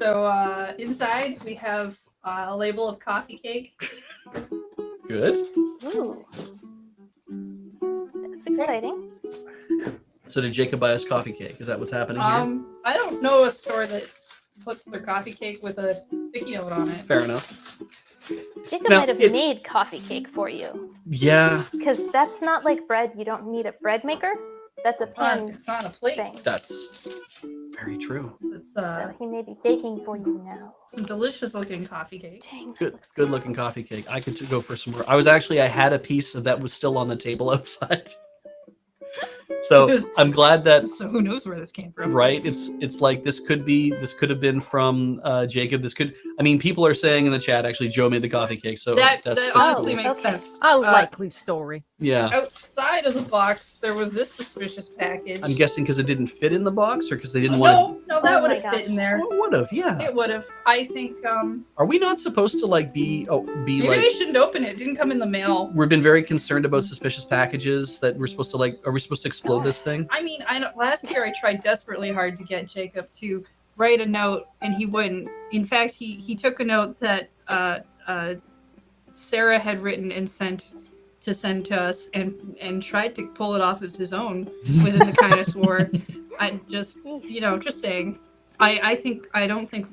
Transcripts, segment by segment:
So inside we have a label of coffee cake. Good. Ooh. That's exciting. So did Jacob buy us coffee cake? Is that what's happening here? I don't know a store that puts their coffee cake with a sticky note on it. Fair enough. Jacob Now, might have made coffee cake for you. Yeah. Because that's not like bread. You don't need a bread maker. That's a pan It's on a plate. thing. That's very true. So he may be baking for you now. Some delicious looking coffee cake. Dang, that Good, looks good looking coffee cake. I could go for some more. I had a piece of that was still on the table outside. So I'm glad that. So who knows where this came from? Right? It's like this could have been from Jacob. People are saying in the chat actually Joe made the coffee cake. So that that's honestly cool. makes sense. A likely story. Yeah. Outside of the box, there was this suspicious package. I'm guessing because it didn't fit in the box, or because they didn't want No, that Oh would my have fit gosh. in there. to. It would have, yeah. It would have. I think Are we not supposed to maybe like? I shouldn't open it. It didn't come in the mail. We've been very concerned about suspicious packages that we're supposed to like. Are we supposed to explode this thing? I mean, last year I tried desperately hard to get Jacob to write a note, and he wouldn't. In fact, he took a note that Sarah had written and sent to us, and tried to pull it off as his own within the kindness war. I just saying. I don't think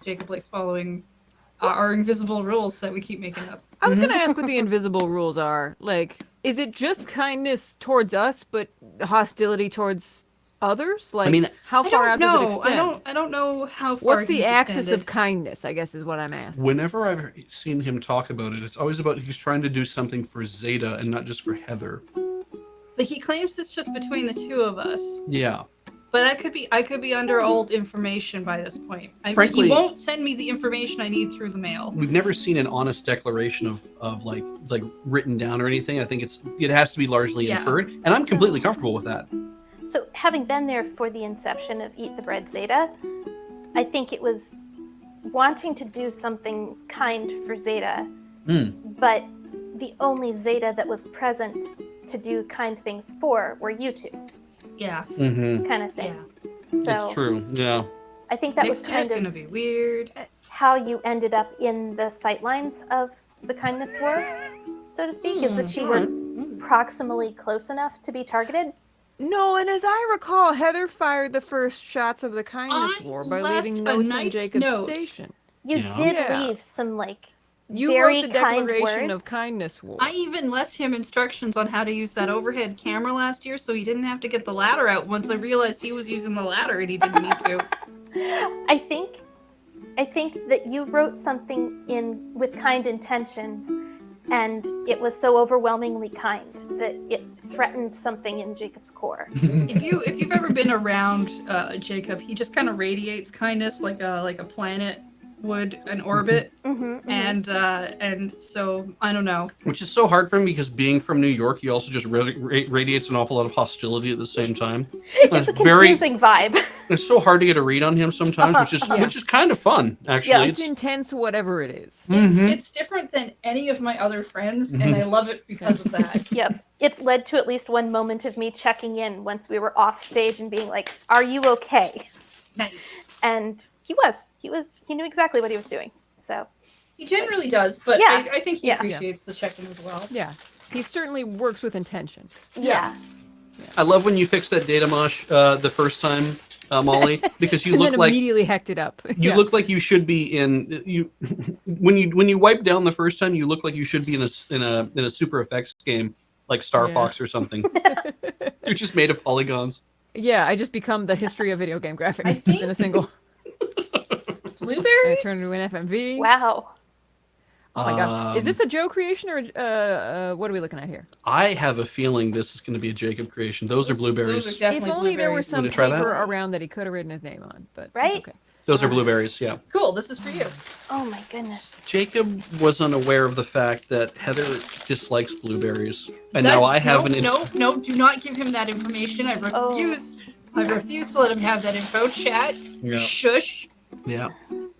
Jacob likes following our invisible rules that we keep making up. I was going to ask what the invisible rules are. Like, is it just kindness towards us, but hostility towards others? Like, how far out does it extend? I don't know how far. What's the he's axis extended. of kindness, I guess is what I'm asking. Whenever I've seen him talk about it, it's always about he's trying to do something for Zeta and not just for Heather. But he claims it's just between the two of us. Yeah. But I could be under old information by this point. Frankly, he won't send me the information I need through the mail. We've never seen an honest declaration of like written down or anything. I think it has to be largely inferred, and I'm completely comfortable with that. So having been there for the inception of Eat the Bread Zeta, I think it was wanting to do something kind for Zeta, but the only Zeta that was present to do kind things for were you two. Yeah. Mm-hmm. Kind of thing. Yeah. So It's true. Yeah. I think that Next was year's kind gonna of be weird. how you ended up in the sightlines of the kindness war, so to speak, is that you were proximally close enough to be targeted. No, and as I recall, Heather fired the first shots of the kindness war by leaving left a notes in nice Jacob's note. station. You Yeah. did Yeah. leave some You very wrote the kind Declaration words. of Kindness war. I even left him instructions on how to use that overhead camera last year, so he didn't have to get the ladder out once I realized he was using the ladder and he didn't need to. I think that you wrote something in with kind intentions, and it was so overwhelmingly kind that it threatened something in Jacob's core. If you've ever been around Jacob, he just kind of radiates kindness like a planet would an orbit, and so I don't know. Which is so hard for him because being from New York, he also just radiates an awful lot of hostility at the same time. It's a confusing vibe. It's so hard to get a read on him sometimes, which is kind of fun actually. Yeah, it's intense, whatever it is. It's different than any of my other friends, and I love it because of that. Yep. It's led to at least one moment of me checking in once we were off stage and being like, "Are you okay?" Nice. And he knew exactly what he was doing. So He generally does, but Yeah. I think he Yeah. appreciates the check-in as well. Yeah, he certainly works with intention. yeah. I love when you fix that data mosh the first time, Molly, because you And look then like immediately hecked it up. you look like you should be in you when you wipe down the first time. You look like you should be in a Super Effects game like Star Fox or something. You're just made of polygons. Yeah, I just become the history of video game graphics think- in a single. I Blueberries? turn into an FMV. Wow. Oh my gosh, is this a Joe creation or what are we looking at here? I have a feeling this is going to be a Jacob creation. Those are blueberries. Those are definitely If only there was blueberries. some Wanna try paper that? around that he could have written his name on, but Right? it's okay. Those are blueberries. Yeah. Cool, this is for you. Oh my goodness. Jacob was unaware of the fact that Heather dislikes blueberries, and now I have No, do not give him that information. I refuse. I refuse to let him have that info. Chat. Yeah. Shush. Yeah.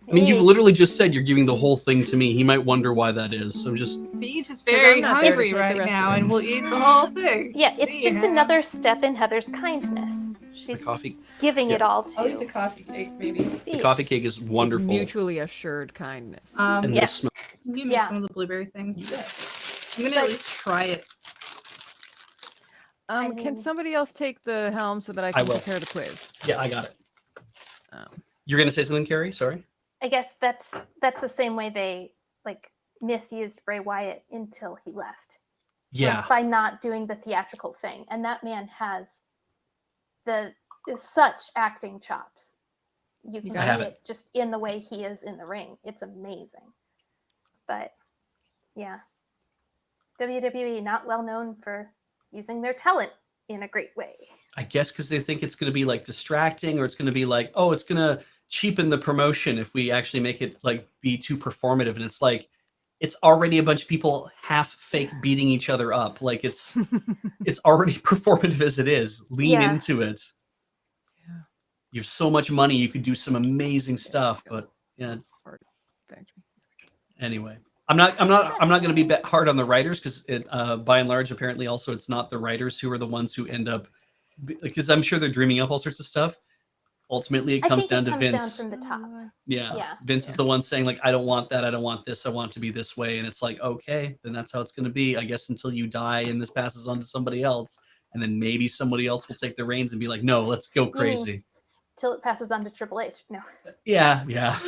I mean, you've literally just said you're giving the whole thing to me. He might wonder why that is. So just Beach is very I'm not there to hungry take the right rest now, of it. and we'll eat the whole thing. Yeah, it's just another step in Heather's kindness. she's coffee, giving it all I'll eat the to. coffee cake, maybe. the coffee cake is wonderful. It's mutually assured kindness. And Yeah. the smell. Give me Yeah. some of the blueberry thing. You bet. I'm gonna at least try it. I Can mean- somebody else take the helm so that I I can will. prepare the quiz? Yeah, I got it. Um, You're gonna say something, Carrie? Sorry. I guess that's the same way they like misused Bray Wyatt until he left. Yeah. Was by not doing the theatrical thing, and that man has such acting chops. You can I see have it just in the way he is in the ring. It's amazing. But yeah, WWE not well known for using their talent in a great way. I guess because they think it's going to be like distracting, or it's going to be like, oh, it's going to cheapen the promotion if we actually make it like be too performative. And it's like, it's already a bunch of people half fake beating each other up. Like it's already performative as it is. Lean Yeah. into it. Yeah. You have so much money, you could do some amazing stuff. But yeah. Fart factory. Anyway, I'm not going to be hard on the writers because by and large, apparently, also it's not the writers who are the ones who end up, because I'm sure they're dreaming up all sorts of stuff. Ultimately, it comes down to Vince. Down from the top. Yeah. Vince is the one saying like, I don't want that. I don't want this. I want it to be this way. And it's like, okay, then that's how it's going to be, I guess, until you die and this passes on to somebody else. And then maybe somebody else will take the reins and be like, no, let's go crazy. Till it passes on to Triple H. No. Yeah. Yeah.